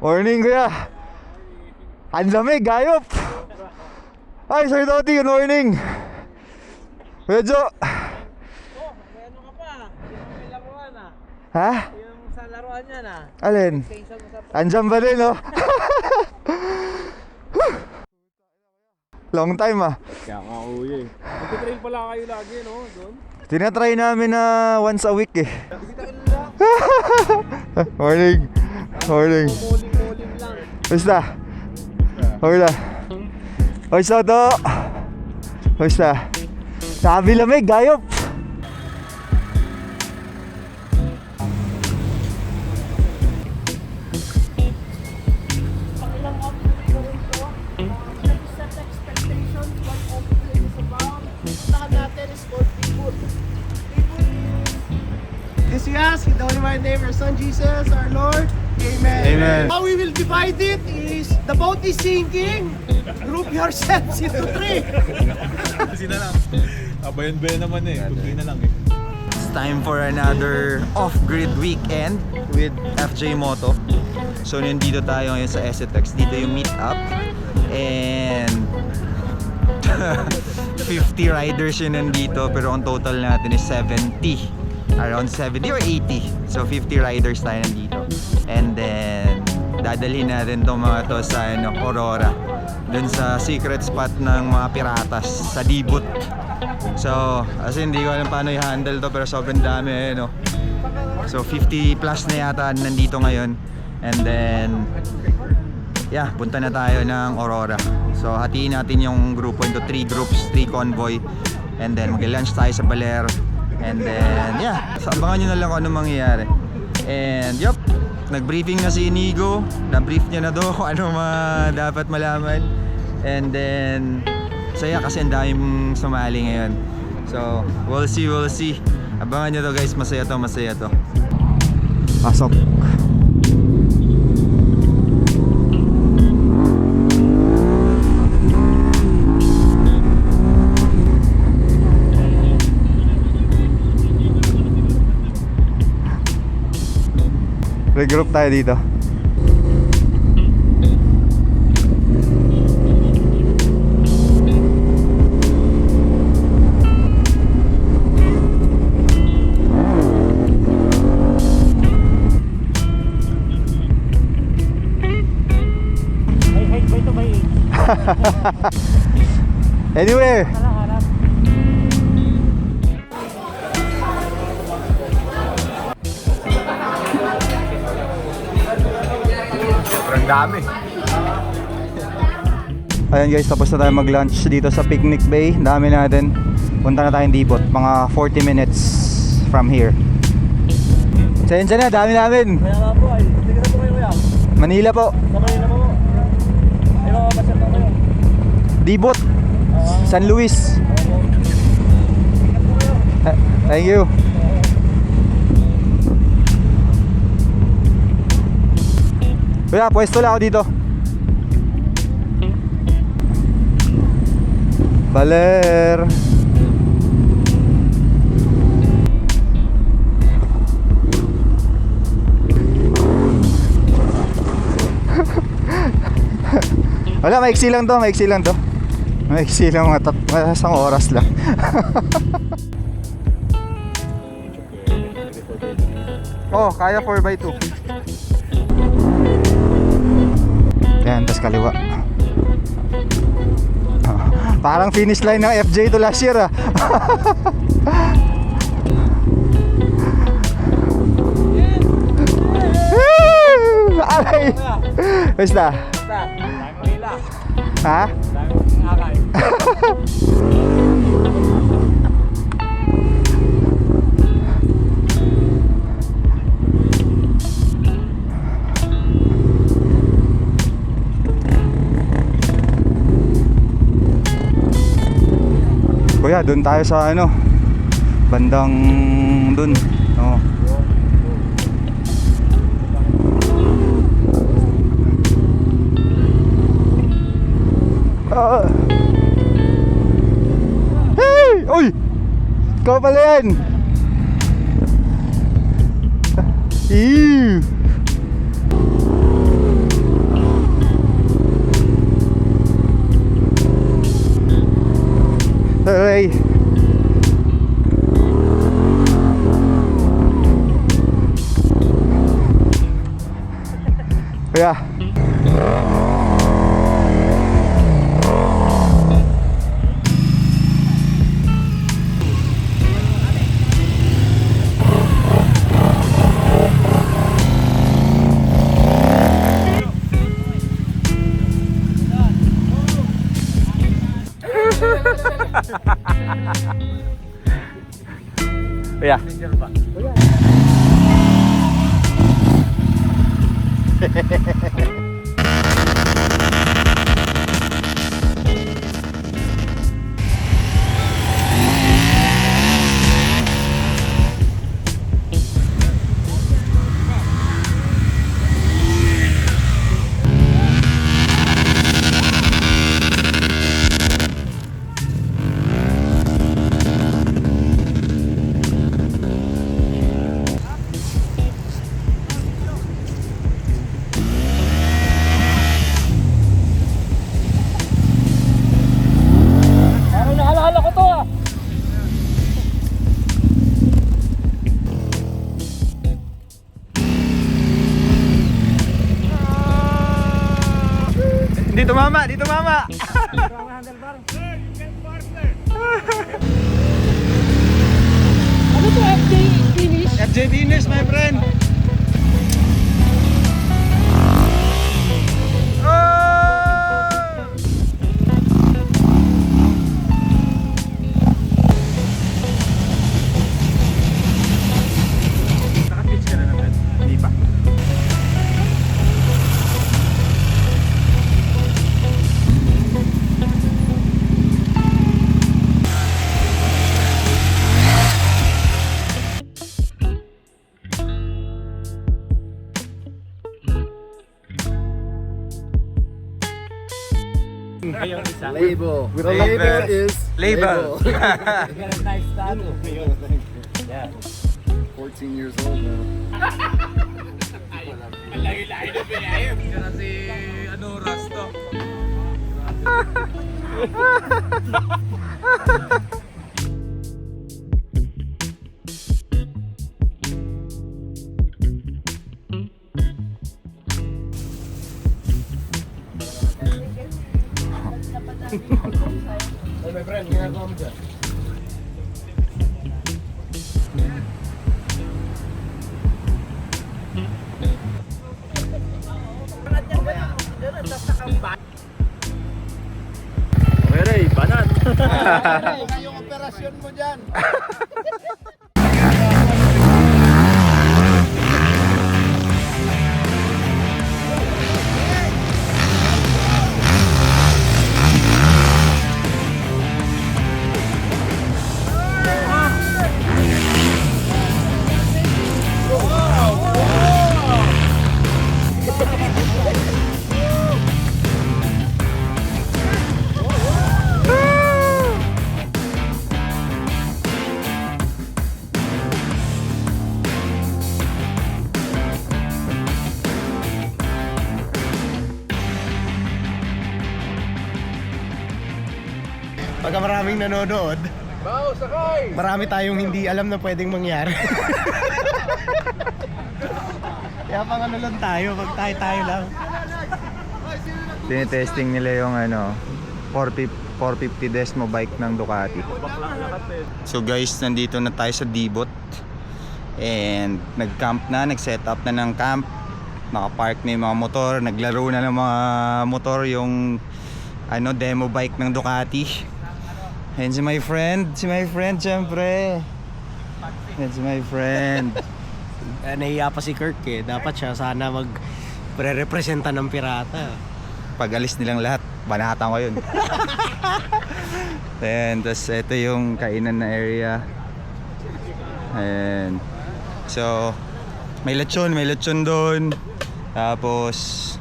Morning kuya. Ang lamig, gayop. Ay, Sir Doti, good morning. Kuya Jo. May ano ka pa? Yung may laruan ah. Ha? Yung sa laruan yan ah. Alin? Andyan ba din, oh? Long time ah. Kaya nga uwi eh. Magpitrail pala kayo lagi no? Doon? Tinatry namin na once a week eh. Morning. Morning. Muling lang. Basta. Hola. Hoy Soto. Basta. Sabi lamig, gayop. This we ask in the holy mighty name of your Son Jesus, our Lord. Amen. Amen. How we will divide it is the boat is sinking. Group yourselves into three. Kasi na lang. Abayan-bayan naman eh. Tuloy na lang eh. It's time for another off-grid weekend with FJ Moto. So nandito tayo ngayon sa SETEX. Dito yung meet up. And 50 riders yun nandito. Pero ang total natin is 70. Around 70 or 80. So 50 riders tayo nandito. And then dadalhin natin tong mga to sa Aurora. Dun sa secret spot ng mga piratas sa Dibut. So, as in, hindi ko alam paano i-handle to pero sobrang dami eh, no? So, 50 plus na yata nandito ngayon. And then, yeah, punta na tayo ng Aurora. So, hatiin natin yung grupo into 3 groups, 3 convoy. And then, mag-lunch tayo sa Baler. And then, yeah, so abangan nyo na lang kung anong mangyayari. And, yup, nag-briefing na si Inigo. Na-brief niya na do kung ano mga dapat malaman. And then, saya kasi ang daming sumali ngayon. So, we'll see. Abangan nyo to guys, masaya to. Pasok. Regroup tayo dito. Anywhere. Sobrang dami. Ayan guys, tapos na tayo mag-lunch dito sa Picnic Bay. Dami natin. Punta na tayong Dibot. Mga 40 minutes from here. Sensya na, dami namin. Kaya nga po ay. Hindi ka na po kayo kuya. Manila po. Sa Manila po. Ay mga basya po kayo. Dibot. San Luis. Thank you. Kuya, pwesto lang ako dito. Baler. Wala, maiksi lang to. Maiksi lang mga isang oras lang. Oh, kaya 4x2. Yan, tas kaliwa. Oh, parang finish line ng FJ to last year ah. Aray! Basta? Basta. Dahil Manila. Ha? Dahil akay. Kuya, doon tayo sa ano, bandang doon. Oh. Hey! Uy! Ikaw pala yan! Ew! Monterey. Yeah. Yeah. Parang naalala ko to ah. Dito mama, dito mama. Ano to, FJ finish? FJ Venus, my friend. Oh! Naka-pitch ka na naman. Hindi pa. Label. Label. Label is Label. You got a nice tattoo. Yeah. 14 years old now. Kasi ano, Rasto. Hey, my friend, ginagawa mo dyan? Pero banat. Yung operasyon mo dyan. Pagka maraming nanonood, marami tayong hindi alam na pwedeng mangyari. Kaya pang ano lang tayo, pag tayo lang. Tinetesting nila yung ano 450 Desmo bike ng Ducati. So guys, nandito na tayo sa Dibot. And nag-camp na, nag-set up na ng camp. Naka-park na yung mga motor, naglaro na ng mga motor yung ano demo bike ng Ducati. And si my friend syempre. And si my friend. Nahiya pa si Kirk eh. Dapat siya sana mag-representa ng pirata. Pag alis nilang lahat, banatan ko yun. Then, tas ito yung kainan na area. And so, may lechon doon. Tapos,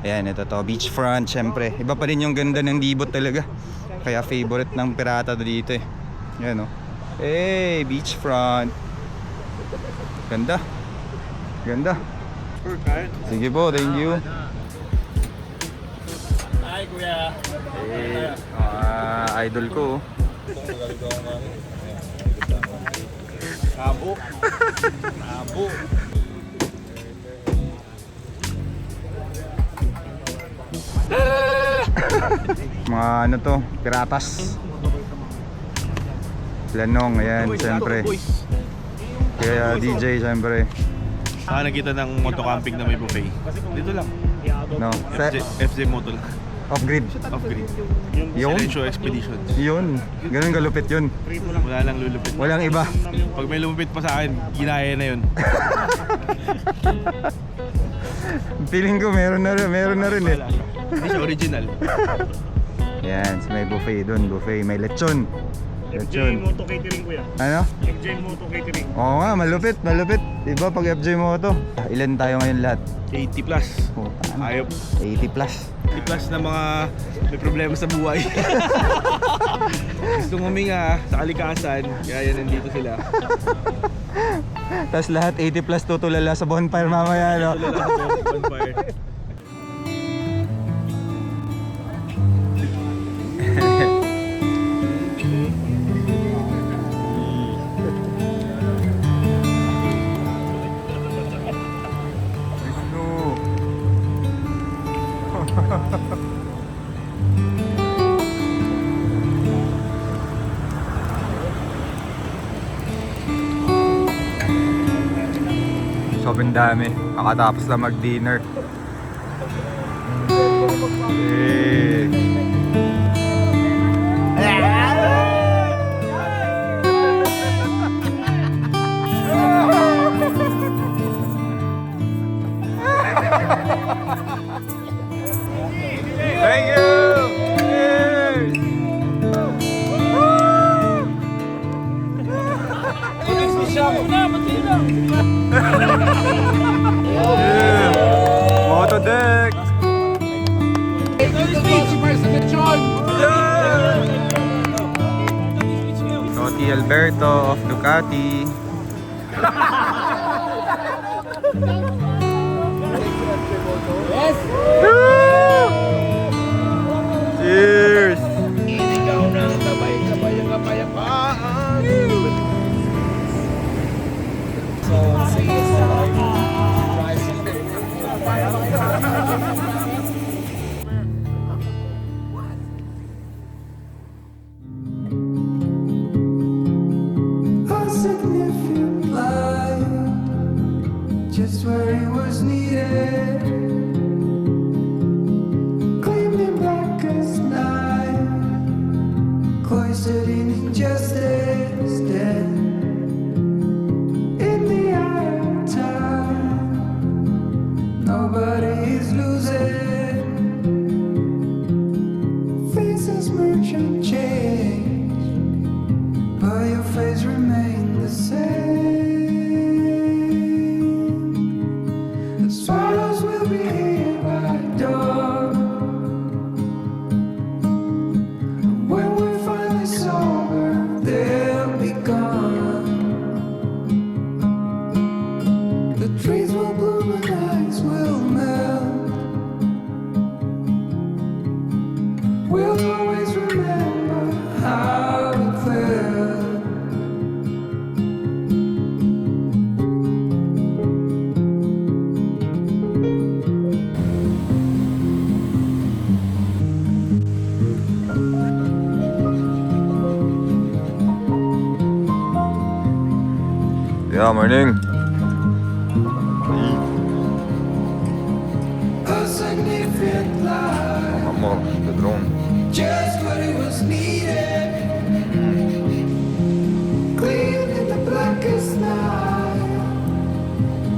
ayan, ito to, beachfront syempre. Iba pa rin yung ganda ng Dibot talaga. Kaya favorite ng pirata dito eh. Yan o. Hey, beachfront. Ganda. Sige po, thank you. Hi, kuya. Hey, idol ko. Oh. Tabo. Tabo. Mga ano to, piratas. Lanong, ayan, siyempre. Kaya DJ, siyempre. Nakita ng motocamping na may buffet. Dito lang. No? Sa FJ Moto lang. off-grid. Off-grid. Yun? Silencio Expeditions. Yun. Ganun galupit yun. Wala lang lulupit. Walang iba. Pag may lumupit pa sa akin, ginaya na yun. Feeling ko meron na rin eh. Hindi siya original. Yan, so may buffet dun, buffet. May lechon. FJ Moto Catering kuya. Ano? FJ Moto Catering. Oo nga, malupit. Diba pag FJ Moto? Ilan tayo ngayon lahat? 80 plus. Puta, ano? Ayop. 80 plus. 80 plus na mga may problema sa buhay. Gustong huminga sa kalikasan, kaya nandito sila. Tapos lahat 80 plus tutulala sa bonfire mamaya, no? Tulala sa bonfire. Sobrang dami. Nakatapos na mag-dinner. Eh. Thank you! Cheers! Moto deck! Toti Alberto of Ducati. Cheers! A significant light, just where it was needed, gleaming black as night, cloistered in injustice, dead in the eye of time. Nobody is losing, faces merge and change, but your face remained the same. The swallows will be here by the door, and when we're finally sober, they'll be gone. The trees will bloom and ice will melt. We'll always remember how it felt. Yeah, morning. A significant light, Amor, the drone. just what it was needed. Clean in the blackest night,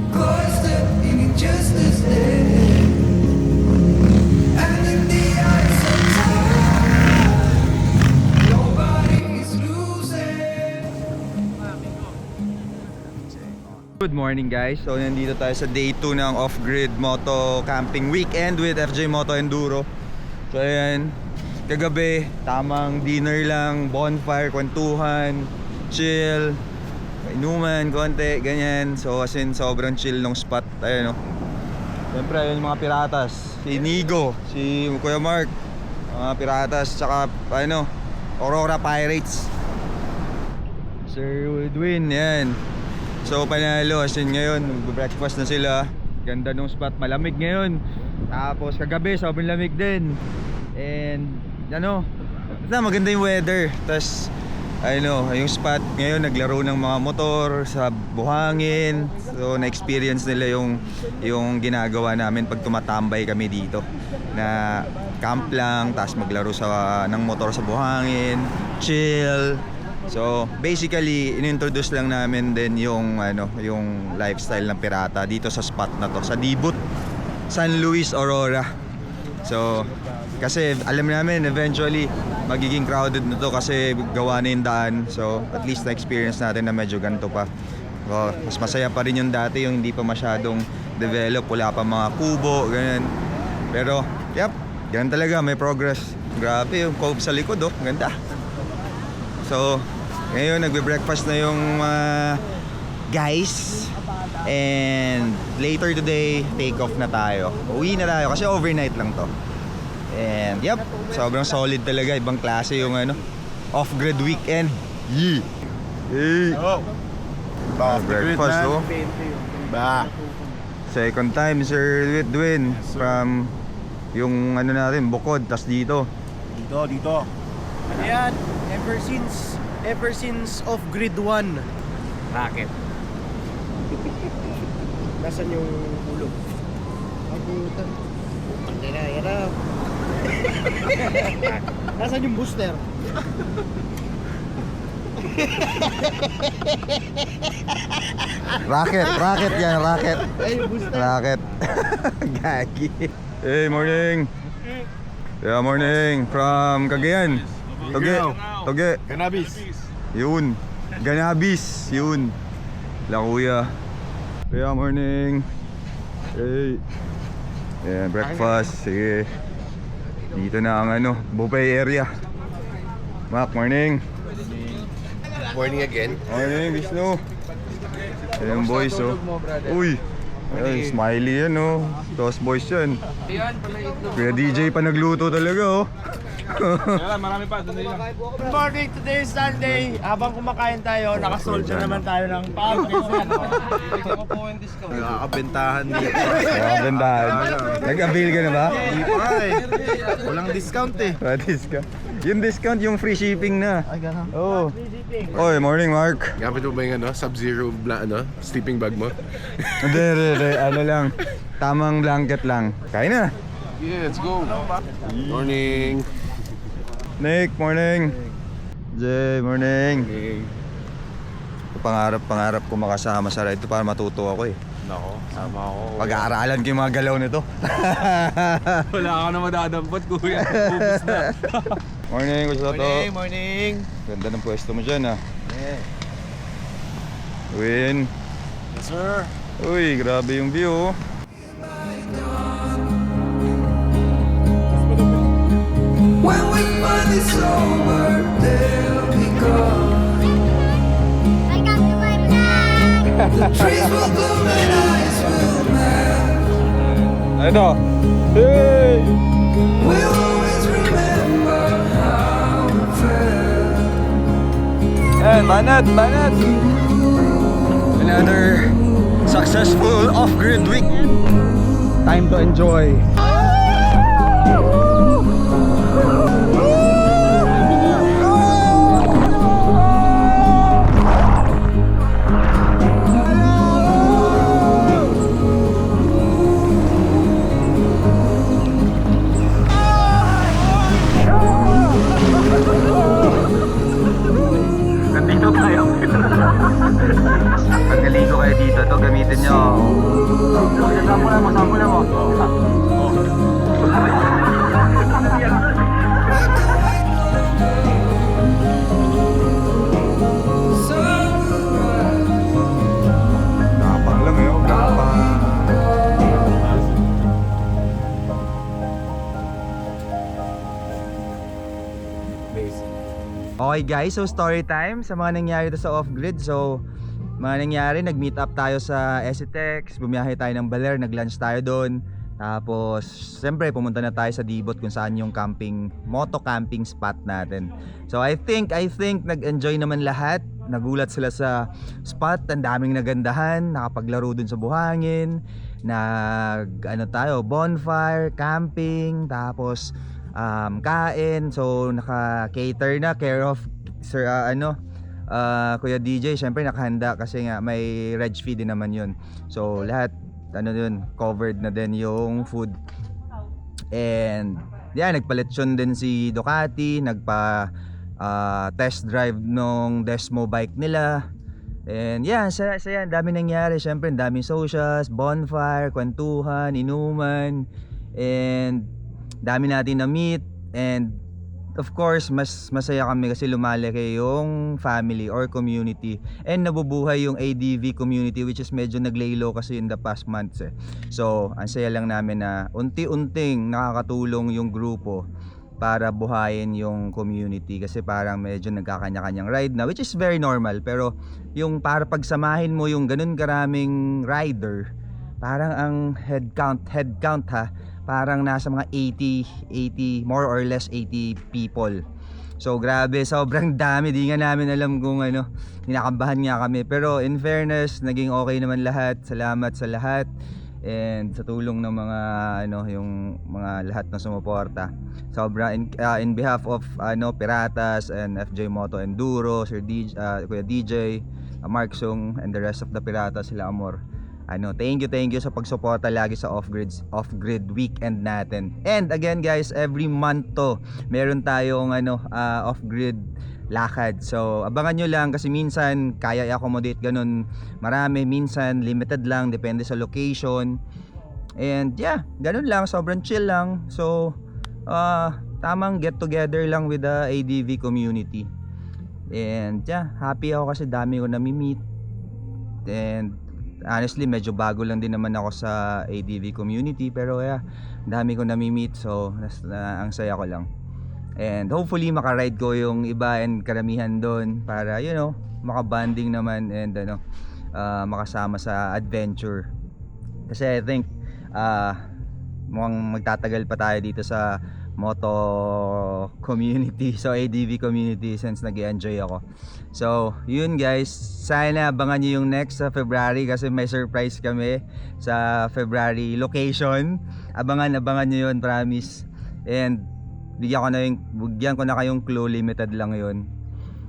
cloistered in injustice dead, and in the eyes of time, nobody's losing. Good morning guys. So nandito tayo sa day 2 ng off-grid moto camping weekend with FJ Moto Enduro. So ayan, kagabi tamang dinner lang, bonfire, kwentuhan, chill, inuman, konti, ganyan. So as in sobrang chill nung spot. Ayun, no. Siyempre ayun yung mga piratas, si Nigo, si Kuya Mark, mga piratas, tsaka ano, Aurora Pirates. Sir Woodwin, yan. So panalo, as in ngayon, breakfast na sila. Ganda nung spot, malamig ngayon. Tapos kagabi, sobrang lamig din. And ano, maganda yung weather. Tapos yung spot ngayon naglaro ng mga motor sa buhangin. So na-experience nila yung ginagawa namin pag tumatambay kami dito. Na camp lang, tapos maglaro ng motor sa buhangin, chill. So basically inintroduce lang namin din yung lifestyle ng pirata dito sa spot na to, sa Dibut, San Luis, Aurora. So kasi alam namin eventually magiging crowded na to kasi gawa na yung daan. So at least na-experience natin na medyo ganito pa. So, mas masaya pa rin yung dati, yung hindi pa masyadong develop, wala pa mga kubo, ganyan. Pero yep, ganun talaga, may progress. Grabe yung cove sa likod, oh, ganda. So ngayon nagbe-breakfast na yung guys. And later today, take off na tayo. Uwi na tayo kasi overnight lang to. And yep, sobrang solid talaga. Ibang klase yung off-grid weekend. Yee! Hey! Breakfast, oh. Second time, Sir Woodwin. From yung natin, Bukod, tas dito. Dito. Ano yan? Ever since off-grid 1. Racket. Nasaan yung ulo? Ang putan. Hirap. Nasaan yung booster? Racket yan, racket. Ay, yung booster. Racket. Gagi. Hey, morning. Yeah, morning. From Cagayan. Toge. Cannabis. Yun. Ganabis. Yun. La kuya. Kaya morning. Hey. Yeah, breakfast. Sige. Dito na ang buffet area. Mac, morning. Morning again. Morning, Vishnu. Ayan boys, oh. Uy. Ay, smiley yan, oh. Toast boys yan. Kuya DJ pa nagluto talaga, oh. Marami pa, doon lang. Good morning, today is Sunday. Habang kumakain tayo, nakasold na naman tayo ng Nakakabentahan dito. Magandaan. Nag-avail ka na ba? Hindi pa eh. Walang discount eh. Discount. Yung discount, yung free shipping na. Ay, gano'n. Oh. Oy, morning Mark. Gamit mo ba yung Sub-Zero sleeping bag mo? Hindi. Ano lang. Tamang blanket lang. Kain na. Yeah, let's go. Morning. Nick, morning. Jay, morning. Pangarap ko makasama sa ride to para matuto ako eh. Nako, sama ako. Pag-aaralan ko yung mga galaw nito. Wala ka na madadampot, kuya. Ubus na. Morning, gusto to. Morning. Ganda ng pwesto mo dyan, ah. Win. Yes, sir. Uy, grabe yung view, oh. When we finally sober, they'll be gone. I got the right flag. The trees will bloom and ice will melt. Ano? Hey! We'll always remember how it felt. Hey, banat! Another successful off-grid weekend. Time to enjoy. Pag naligo kayo dito, to gamitin nyo. Sampulan mo. Gapang lang yun, gapang. Okay guys, so story time sa mga nangyari to sa off-grid. So mga nangyari, nag-meet up tayo sa Esitex, bumiyahe tayo ng Baler, nag-lunch tayo doon. Tapos, siyempre pumunta na tayo sa Dibot kung saan yung moto camping spot natin. So I think nag-enjoy naman lahat. Nagulat sila sa spot, ang daming nagandahan, nakapaglaro dun sa buhangin, bonfire, camping, tapos kain. So naka-cater na, care of Sir Kuya DJ, syempre nakahanda kasi nga may reg fee din naman yun. So lahat covered na din yung food. And nagpaletsyon din si Ducati, test drive nung Desmo bike nila. And saya, dami nangyari. Syempre daming socials, bonfire, kwentuhan, inuman, and dami natin na meet. And of course, mas masaya kami kasi lumalaki yung family or community, and nabubuhay yung ADV community, which is medyo naglay low kasi in the past months eh. So ang saya lang namin na unti-unting nakakatulong yung grupo para buhayin yung community, kasi parang medyo nagkakanya-kanyang ride na, which is very normal. Pero yung para pagsamahin mo yung ganun karaming rider, parang ang head count ha, parang nasa mga 80, more or less 80 people. So grabe, sobrang dami. Di nga namin alam kung kinakabahan nga kami. Pero in fairness, naging okay naman lahat. Salamat sa lahat. And sa tulong ng mga yung mga lahat na sumuporta. Sobra in behalf of Piratas and FJ Moto Enduro, Sir DJ, Kuya DJ, Mark Sung, and the rest of the Piratas, sila Amor. Thank you sa pagsuporta lagi sa off-grid weekend natin. And again guys, every month to meron tayong off-grid lakad. So abangan nyo lang, kasi minsan kaya i-accommodate ganun marami, minsan limited lang, depende sa location. And ganun lang, sobrang chill lang. So tamang get together lang with the ADV community. And happy ako kasi dami ko nami-meet. And honestly, medyo bago lang din naman ako sa ADV community, pero dami ko nami-meet. So ang saya ko lang. And hopefully makaride ko yung iba and karamihan doon para makabanding naman and makasama sa adventure. Kasi I think mukhang magtatagal pa tayo dito sa moto community, so ADV community, since nag-enjoy ako. So yun guys, sana abangan nyo yung next sa February, kasi may surprise kami sa February location. Abangan nyo yun, promise. And bigyan ko na kayong clue, limited lang yun.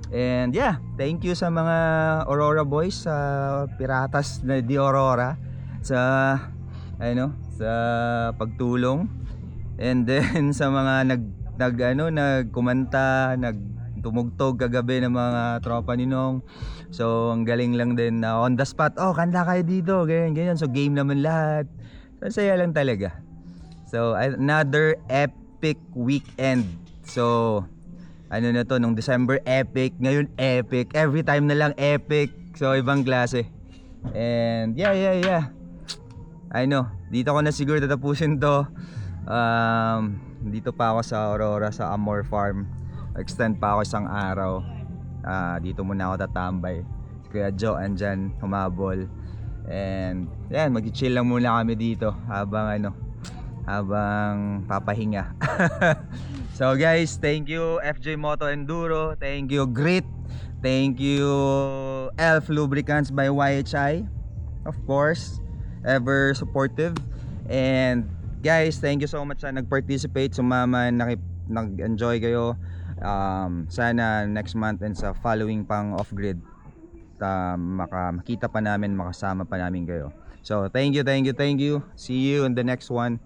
And thank you sa mga Aurora boys, sa Piratas na di Aurora, sa sa pagtulong. And then sa mga nagkumanta, nagtumugtog kagabi ng mga tropa ni Nong. So ang galing lang din na on the spot, kanta kayo dito, ganyan. So game naman lahat. So saya lang talaga. So another epic weekend. So na to, nung December epic, ngayon epic, every time na lang epic. So ibang klase. And I know, dito ko na siguro tatapusin to. Dito pa ako sa Aurora, sa Amor Farm. Extend pa ako isang araw. Dito muna ako tatambay. Si Kuya Joe andyan, humabol. And mag-chill lang muna kami dito habang papahinga. So guys, thank you FJ Moto Enduro, thank you Grit, thank you Elf Lubricants by YHI, of course, ever supportive. And guys, thank you so much sa nag-participate, sumama, nag-enjoy kayo. Sana next month and sa following pang off-grid makita pa namin, makasama pa namin kayo. So thank you. See you in the next one.